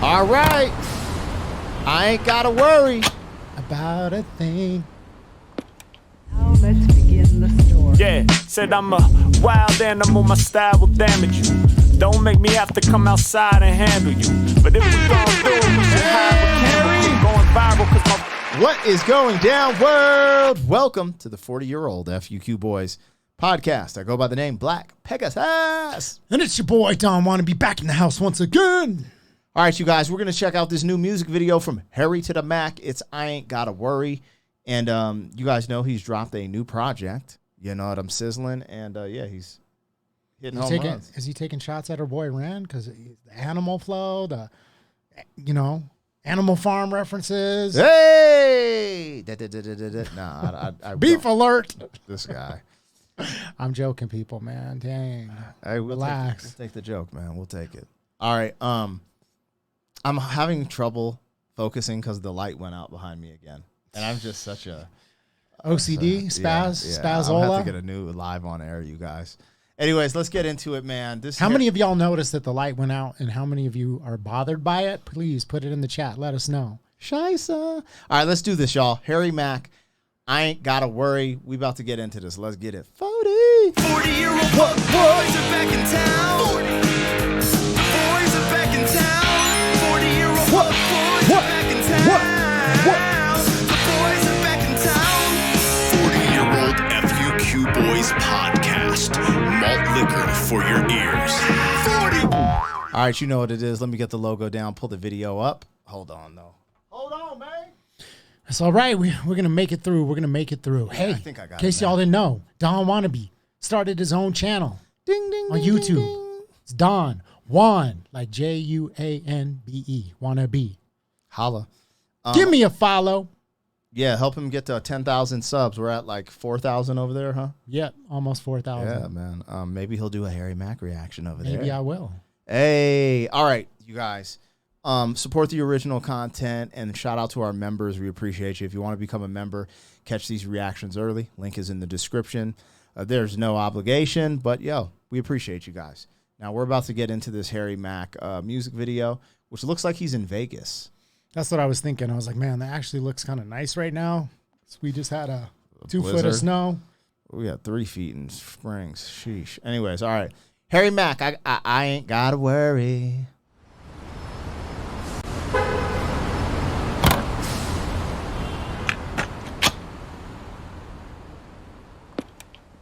All right. I ain't got to worry about a thing. Now let's begin the story. Yeah, said I'm a wild animal, my style will damage you. Don't make me have to come outside and handle you. But if we gon' do it, we should have a camera going viral cause my... What is going down, world? Welcome to the 40-year-old FUQ Boys podcast. I go by the name Black Pegasus. And it's your boy, Don Wannabe, back in the house once again. All right, you guys, we're going to check out this new music video from Harry to the Mack. It's I Ain't Gotta Worry. And you guys know he's dropped a new project. You know what I'm sizzling? And yeah, he's hitting home runs. Is he taking shots at our boy Ren? Because the animal flow, the, Animal Farm references. Hey! Nah, I Beef alert. This guy. I'm joking, people, man. Dang. Hey, Relax. We'll take the joke, man. We'll take it. All right. I'm having trouble focusing because the light went out behind me again. And I'm just such a... OCD? Spazola? I'll have to get a new live on air, you guys. Anyways, let's get into it, man. How many of y'all noticed that the light went out and how many of you are bothered by it? Please put it in the chat. Let us know. Scheisse. All right, let's do this, y'all. Harry Mack, I Ain't Gotta Worry. We about to get into this. Let's get it. 40-year-old boys are back in town. 40. The boys are back in town. 40-year-old boys are back in town. The boys are back in town. 40-year-old FUQ Boys podcast. Malt liquor for your ears. 40. All right, you know what it is. Let me get the logo down. Pull the video up. Hold on, though. Hold on, man. It's all right. We're going to make it through. We're going to make it through. Hey, I think I got in case it now. y'all didn't know, Don Wannabe started his own channel Ding, ding, on ding, YouTube. ding, ding. It's Don Juan, like Juanbe, Wannabe. Holla. Give me a follow. Yeah, help him get to 10,000 subs. We're at like 4,000 over there, huh? Yep, almost 4,000. Yeah, man. Maybe he'll do a Harry Mack reaction over there. Maybe I will. Hey, all right, you guys. Support the original content and shout out to our members. We appreciate you. If you want to become a member, catch these reactions early. Link is in the description. There's no obligation, but yo, we appreciate you guys. Now we're about to get into this Harry Mack music video, which looks like he's in Vegas. That's what I was thinking. I was like, man, that actually looks kind of nice right now. So we just had a 2 foot of blizzard. snow. We got 3 feet in Springs. Sheesh. Anyways, all right. Harry Mack, I ain't gotta worry.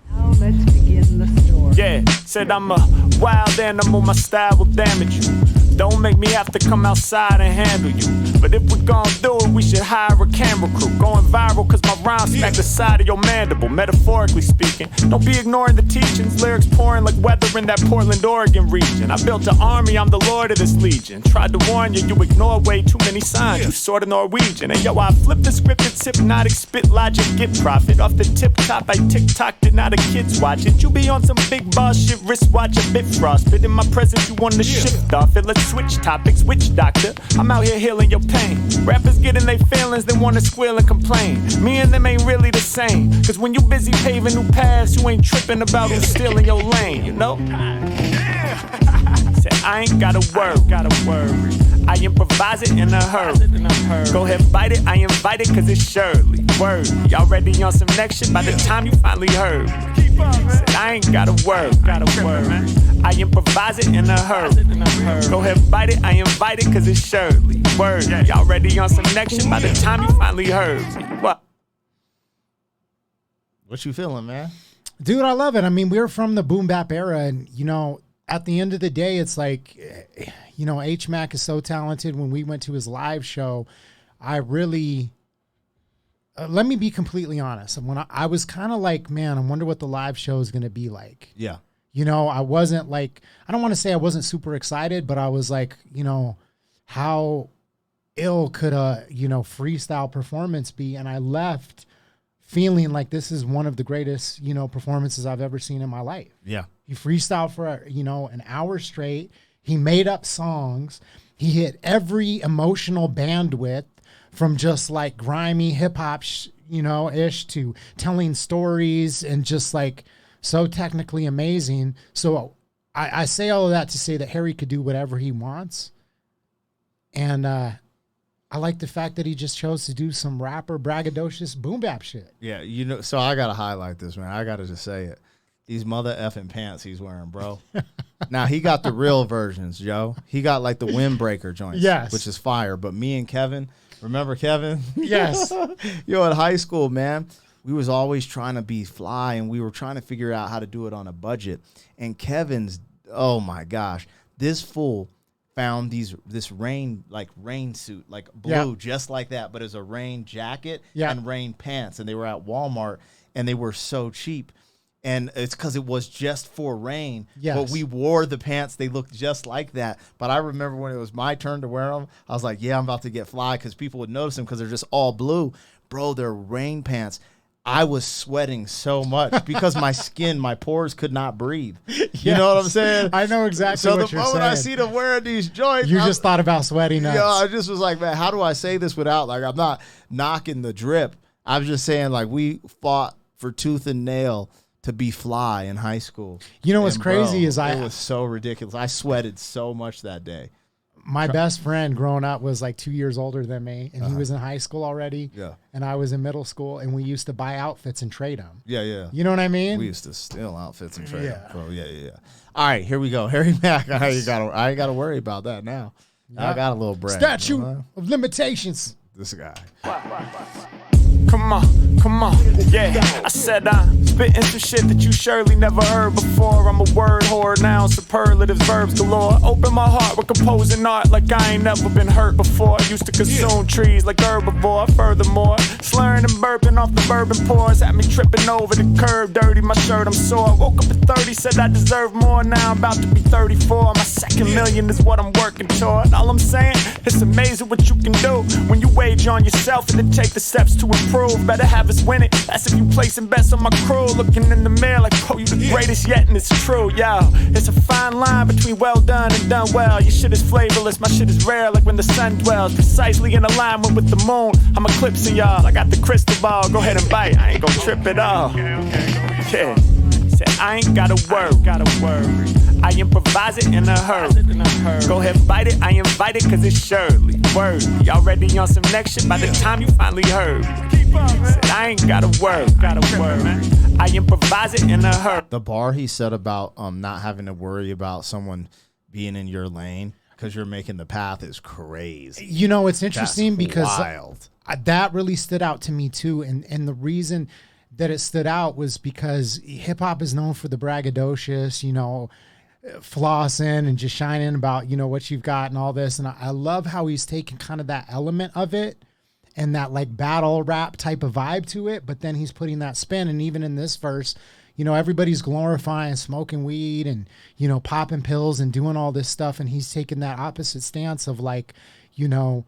Now let's begin the story. Yeah, said I'm a wild animal, my style will damage you. Don't make me have to come outside and handle you. But if we gon' do it, we should hire a camera crew. Going viral cause my rhymes smack the side of your mandible, metaphorically speaking. Don't be ignoring the teachings, lyrics pouring like weather in that Portland, Oregon region. I built an army, I'm the lord of this legion. Tried to warn you, you ignore way too many signs. You sorta Norwegian. And yo, I flip the script, it's hypnotic, spit logic, get profit. Off the tip top, I TikTok it, now the kids watch it. You be on some big boss shit, wristwatch a bit frost. But in my presence, you want to shift off it. Let's switch topics, witch doctor. I'm out here healing your pain. Rappers getting their feelings, they wanna squeal and complain. Me and them ain't really the same. Cause when you busy paving new paths, you ain't tripping about who's still in your lane, you know? Said I ain't gotta worry. I improvise it in a hurry. Go ahead, bite it, I invite it cause it's Shirley. Word, y'all ready on some next shit by the time you finally heard me. Said I ain't gotta worry. I improvise it in a hurry. Go ahead, bite it, I invite it cause it's Shirley. Word, y'all ready on some next shit by the time you finally heard me. What? What you feeling, man? Dude, I love it. I mean, we're from the boom bap era, and at the end of the day, it's like, H Mack is so talented. When we went to his live show, I really, let me be completely honest. When I was kind of like, man, I wonder what the live show is going to be like. Yeah. I wasn't like, I don't want to say I wasn't super excited, but I was like, how ill could a, freestyle performance be? And I left feeling like this is one of the greatest, performances I've ever seen in my life. Yeah. He freestyled for, an hour straight. He made up songs. He hit every emotional bandwidth from just like grimy hip hop, ish to telling stories and just like so technically amazing. So I say all of that to say that Harry could do whatever he wants. And I like the fact that he just chose to do some rapper braggadocious boom bap shit. Yeah, you know, so I got to highlight this, man. I got to just say it. These mother effing pants he's wearing, bro. Now, he got the real versions, Joe. He got like the windbreaker joints, Yes. which is fire. But me and Kevin, remember Kevin? Yes. Yo, in high school, man, we was always trying to be fly, and we were trying to figure out how to do it on a budget. And Kevin's, oh my gosh, this fool found this rain suit, like blue, just like that, but it's a rain jacket and rain pants, and they were at Walmart, and they were so cheap. And it's because it was just for rain. Yes. But we wore the pants. They looked just like that. But I remember when it was my turn to wear them, I was like, yeah, I'm about to get fly, because people would notice them because they're just all blue. Bro, they're rain pants. I was sweating so much because my skin, my pores could not breathe. You know what I'm saying? I know exactly so what the you're moment saying. I see them wearing these joints, You just thought about sweaty nuts. Yeah, I just was like, man, how do I say this without, like, I'm not knocking the drip. I was just saying, like, we fought for tooth and nail to be fly in high school. You know what's And, crazy bro, is it was so ridiculous. I sweated so much that day. my best friend growing up was like 2 years older than me, and he was in high school already. Yeah. And I was in middle school, and we used to buy outfits and trade them. Yeah, yeah. You know what I mean? We used to steal outfits and trade. Yeah. Bro, yeah. All right, here we go. Harry Mack. I ain't got to worry about that now. I got a little bread. Statute of limitations. This guy. Come on, yeah. I said I'm spitting some shit that you surely never heard before. I'm a word whore now, superlatives, verbs galore. Open my heart with composing art like I ain't never been hurt before. Used to consume trees like herbivore. Furthermore, slurring and burping off the bourbon pours had me tripping over the curb. Dirty my shirt, I'm sore. Woke up at 30, said I deserve more. Now I'm about to be 34. My second million is what I'm working toward. All I'm saying, it's amazing what you can do when you wage on yourself and then take the steps to improve. Better have us win it. That's if you placing bets on my crew. Looking in the mirror like, oh, you the greatest yet, and it's true, yo. It's a fine line between well done and done well. Your shit is flavorless, my shit is rare, like when the sun dwells precisely in alignment with the moon. I'm eclipsing y'all. I got the crystal ball. Go ahead and bite. I ain't gon' trip at all. Yeah. Said I ain't gotta worry. I improvise it in a hurry. Go ahead, bite it. I invite it, cause it's surely worthy. Y'all ready on some next shit by the time you finally heard. Said I ain't gotta worry. I improvise it in a hurry. The bar he said about not having to worry about someone being in your lane because you're making the path is crazy. You know, it's interesting That's because wild. That really stood out to me too. And the reason that it stood out was because hip hop is known for the braggadocious, you know, flossing and just shining about, you know, what you've got and all this. And I love how he's taken kind of that element of it and that like battle rap type of vibe to it. But then he's putting that spin. And even in this verse, you know, everybody's glorifying smoking weed and, you know, popping pills and doing all this stuff. And he's taking that opposite stance of like, you know,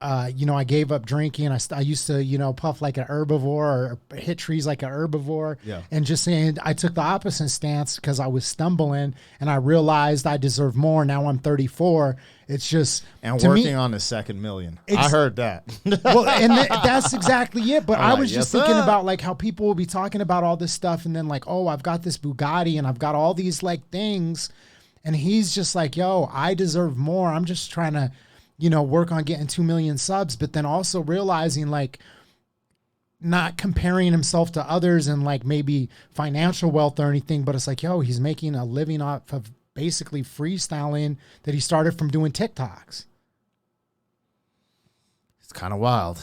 I gave up drinking. I used to, you know, puff like an herbivore or hit trees like an herbivore. Yeah. And just saying I took the opposite stance because I was stumbling and I realized I deserve more. Now I'm 34. It's just And to working me, on his second million. I heard that. well, and that's exactly it. But I like, was just yes, thinking sir. about like how people will be talking about all this stuff and then like, oh, I've got this Bugatti and I've got all these like things. And he's just like, yo, I deserve more. I'm just trying to, you know, work on getting 2 million subs, but then also realizing like not comparing himself to others and like maybe financial wealth or anything, but it's like, yo, he's making a living off of basically freestyling that he started from doing TikToks. It's kind of wild.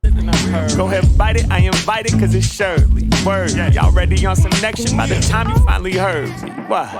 Go ahead, bite it. I invite it, cause it's surely word. Y'all ready on some next shit by the time you finally heard me. What?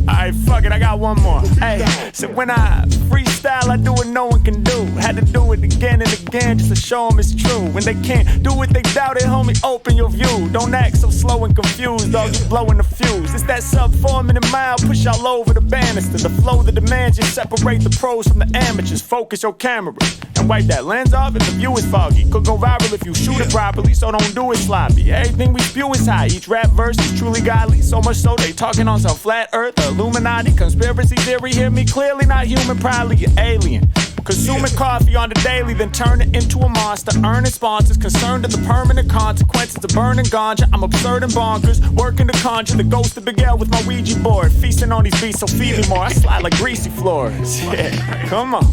Alright, fuck it, I got one more. Hey, so when I freestyle, I do what no one can do. Had to do it again and again just to show them it's true. When they can't do it, they doubt it, homie, open your view. Don't act so slow and confused, dog, you blowing the fuse. It's that sub 4 minute mile, push all over the banister. The flow, the demands, just separate the pros from the amateurs. Focus your camera and wipe that lens off if the view is foggy. Could go viral if you shoot it properly, so don't do it sloppy. Everything we spew is high, each rap verse is truly godly. So much so they talking on some flat earth, Illuminati, conspiracy theory, hear me clearly, not human, probably an alien. Consuming coffee on the daily, then turn it into a monster. Earning sponsors, concerned with the permanent consequences of burning ganja. I'm absurd and bonkers, working to conjure the ghost of Big L with my Ouija board. Feasting on these beats, so feed me more. I slide like greasy floors. Yeah, come on.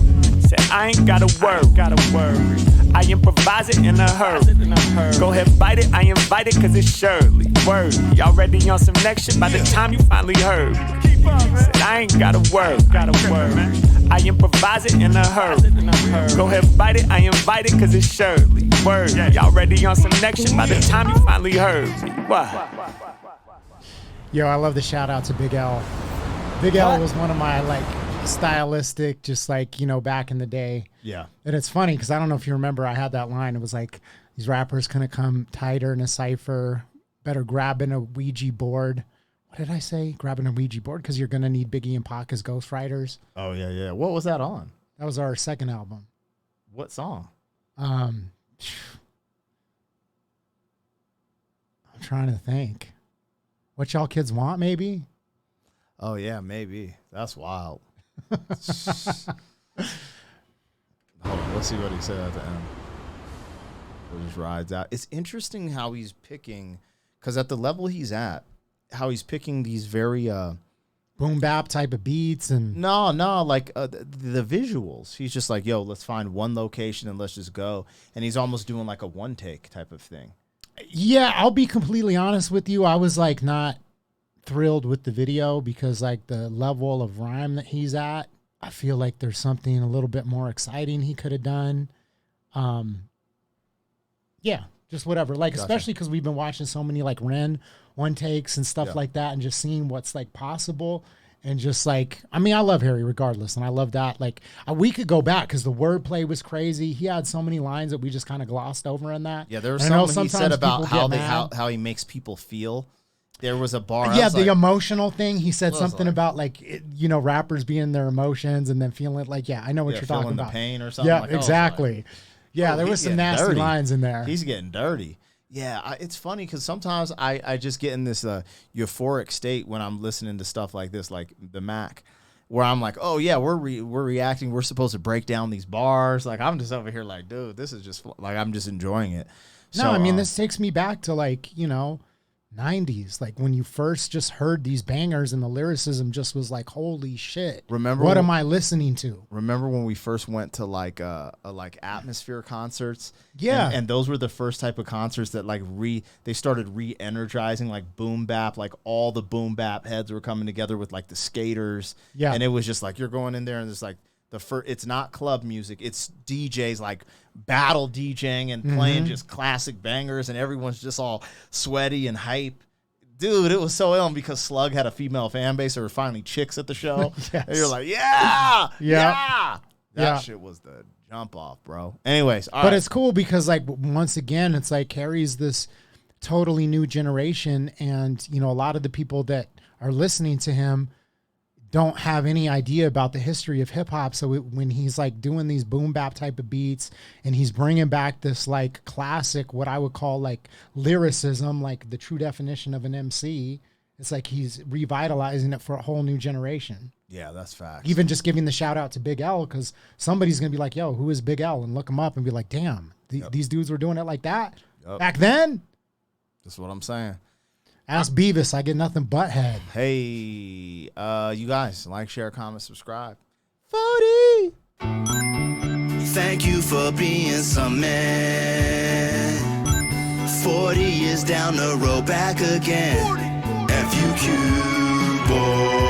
Said I ain't gotta worry. I improvise it in a hurry. Go ahead, bite it, I invite it, cause it's Shirley. Word, y'all ready on some next shit by the time you finally heard. Said I ain't gotta worry. I improvise it in a hurry. Go ahead, bite it, I invite it, cause it's Shirley. Word, y'all ready on some next shit by the time you finally heard. What? Yo, I love the shout out to Big L. Big L was one of my like stylistic, just like, you know, back in the day. Yeah. And it's funny because I don't know if you remember, I had that line. It was like, these rappers couldn't come tighter in a cipher. Better grabbing a Ouija board. What did I say? Grabbing a Ouija board because you're going to need Biggie and Pac as ghostwriters. Oh, yeah, yeah. What was that on? That was our second album. What song? I'm trying to think. What y'all kids want, maybe? Oh, yeah, maybe. That's wild. Hold on, let's see what he said at the end. It just rides out. It's interesting how he's picking, because at the level he's at, how he's picking these very boom bap type of beats and like the visuals. He's just like, yo, let's find one location and let's just go. And he's almost doing like a one take type of thing. Yeah, I'll be completely honest with you. I was like not thrilled with the video because like the level of rhyme that he's at, I feel like there's something a little bit more exciting he could have done. Yeah, just whatever. Like, gotcha. Especially because we've been watching so many like Ren one takes and stuff like that and just seeing what's like possible. And just like, I mean, I love Harry regardless. And I love that. Like, we could go back because the wordplay was crazy. He had so many lines that we just kind of glossed over in that. Yeah, there was something he said about how he makes people feel. There was a bar. Yeah, the emotional thing. He said something about like, you know, rappers being their emotions and then feeling like, yeah, I know what you're talking about. The pain or something. Yeah, like, exactly. Yeah, there was some nasty dirty. Lines in there. He's getting dirty. Yeah, it's funny because sometimes I just get in this euphoric state when I'm listening to stuff like this, like the Mac, where I'm like, oh yeah, we're reacting. We're supposed to break down these bars. Like I'm just over here like, dude, this is just like I'm just enjoying it. No, I mean this takes me back to like, you know, 90s, like when you first just heard these bangers and the lyricism just was like, holy shit. Remember what am I listening to? Remember when we first went to like Atmosphere concerts? Yeah. And those were the first type of concerts that like they started re-energizing like boom bap, like all the boom bap heads were coming together with like the skaters. Yeah. And it was just like you're going in there and there's like it's not club music, it's DJs like battle DJing and playing just classic bangers and everyone's just all sweaty and hype. Dude, it was so ill because Slug had a female fan base. There were finally chicks at the show. Yes. And you're like, yeah. That shit was the jump off, bro. Anyways, but it's cool because like once again, it's like Harry's this totally new generation and you know, a lot of the people that are listening to him don't have any idea about the history of hip hop. So when he's like doing these boom bap type of beats and he's bringing back this like classic, what I would call like lyricism, like the true definition of an MC, it's like he's revitalizing it for a whole new generation. Yeah, that's facts. Even just giving the shout out to Big L because somebody's going to be like, yo, who is Big L? And look him up and be like, damn, these dudes were doing it like that back then. That's what I'm saying. Ask Beavis, I get nothing but head. Hey, you guys, like, share, comment, subscribe. 40. Thank you for being some man. 40 years down the road, back again. FUQ, boy.